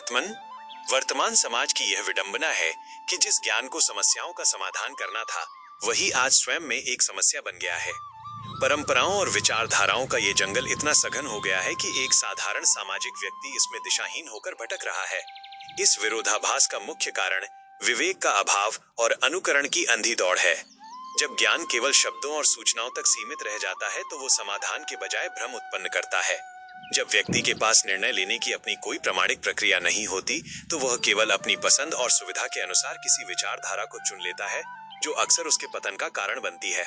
आत्मन, वर्तमान समाज की यह विडंबना है कि जिस ज्ञान को समस्याओं का समाधान करना था, वही आज स्वयं में एक समस्या बन गया है। परंपराओं और विचारधाराओं का ये जंगल इतना सघन हो गया है कि एक साधारण सामाजिक व्यक्ति इसमें दिशाहीन होकर भटक रहा है। इस विरोधाभास का मुख्य कारण विवेक का अभाव और अनुकरण की अंधी दौड़ है। जब ज्ञान केवल शब्दों और सूचनाओं तक सीमित रह जाता है तो वो समाधान के बजाय भ्रम उत्पन्न करता है। जब व्यक्ति के पास निर्णय लेने की अपनी कोई प्रामाणिक प्रक्रिया नहीं होती तो वह केवल अपनी पसंद और सुविधा के अनुसार किसी विचारधारा को चुन लेता है, जो अक्सर उसके पतन का कारण बनती है।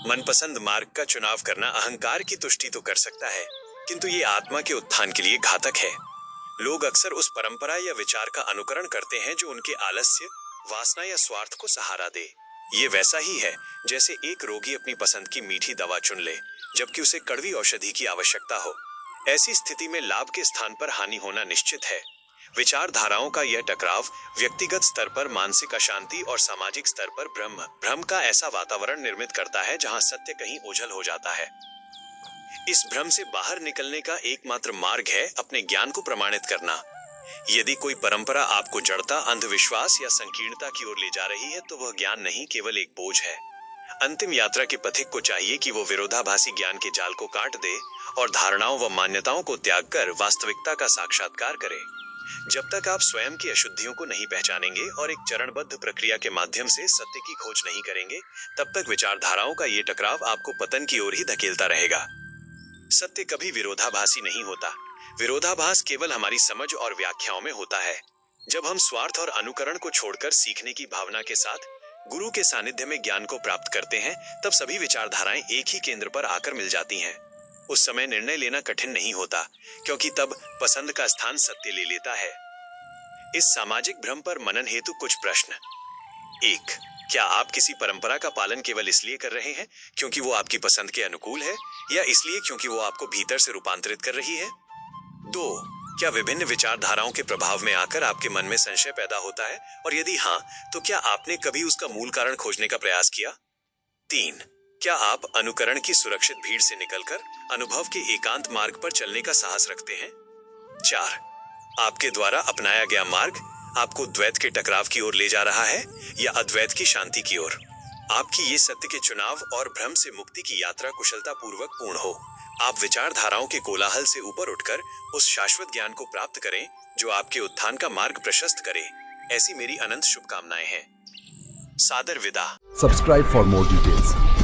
मनपसंद मार्ग का चुनाव करना अहंकार की तुष्टि तो कर सकता है, किंतु ये आत्मा के उत्थान के लिए घातक है। लोग अक्सर उस परंपरा या विचार का अनुकरण करते हैं जो उनके आलस्य, वासना या स्वार्थ को सहारा दे। ये वैसा ही है जैसे एक रोगी अपनी पसंद की मीठी दवा चुन ले, जबकि उसे कड़वी औषधि की आवश्यकता हो। ऐसी स्थिति में लाभ के स्थान पर हानि होना निश्चित है। विचारधाराओं का यह टकराव व्यक्तिगत स्तर पर मानसिक अशांति और सामाजिक स्तर पर भ्रम का ऐसा वातावरण निर्मित करता है जहां सत्य कहीं ओझल हो जाता है। इस भ्रम से बाहर निकलने का एकमात्र मार्ग है अपने ज्ञान को प्रमाणित करना। यदि कोई परंपरा आपको जड़ता, अंधविश्वास या संकीर्णता की ओर ले जा रही है तो वह ज्ञान नहीं, केवल एक बोझ है। अंतिम यात्रा के पथिक को चाहिए कि वो विरोधाभासी ज्ञान के जाल को काट दे और धारणाओं व मान्यताओं को त्याग कर वास्तविकता का साक्षात्कार करे। जब तक आप स्वयं की अशुद्धियों को नहीं पहचानेंगे और एक चरणबद्ध प्रक्रिया के माध्यम से सत्य की खोज नहीं करेंगे, तब तक विचारधाराओं का ये टकराव आपको पतन की ओर ही धकेलता रहेगा। सत्य कभी विरोधाभासी नहीं होता। विरोधाभास केवल हमारी समझ और व्याख्याओं में होता है। जब हम स्वार्थ और अनुकरण को छोड़कर सीखने की भावना के साथ गुरु के सानिध्य में ज्ञान को प्राप्त करते हैं, तब सभी विचारधाराएं एक ही केंद्र पर आकर मिल जाती हैं। उस समय निर्णय लेना कठिन नहीं होता, क्योंकि तब पसंद का स्थान सत्य ले लेता है। इस सामाजिक भ्रम पर मनन हेतु कुछ प्रश्न। 1. क्या आप किसी परंपरा का पालन केवल इसलिए कर रहे हैं क्योंकि वो आपकी पसंद के अनुकूल है, या इसलिए क्योंकि वो आपको भीतर से रूपांतरित कर रही है? 2. क्या विभिन्न विचारधाराओं के प्रभाव में आकर आपके मन में संशय पैदा होता है, और यदि हाँ, तो क्या आपने कभी उसका मूल कारण खोजने का प्रयास किया? 3. क्या आप अनुकरण की सुरक्षित भीड़ से निकलकर अनुभव के एकांत मार्ग पर चलने का साहस रखते हैं? 4. आपके द्वारा अपनाया गया मार्ग आपको द्वैत के टकराव की ओर ले जा रहा है या अद्वैत की शांति की ओर? आपकी ये सत्य के चुनाव और भ्रम से मुक्ति की यात्रा कुशलता पूर्वक पूर्ण हो। आप विचारधाराओं के कोलाहल से ऊपर उठकर उस शाश्वत ज्ञान को प्राप्त करें जो आपके उत्थान का मार्ग प्रशस्त करे। ऐसी मेरी अनंत शुभकामनाएं हैं। सादर विदा। Subscribe for more details.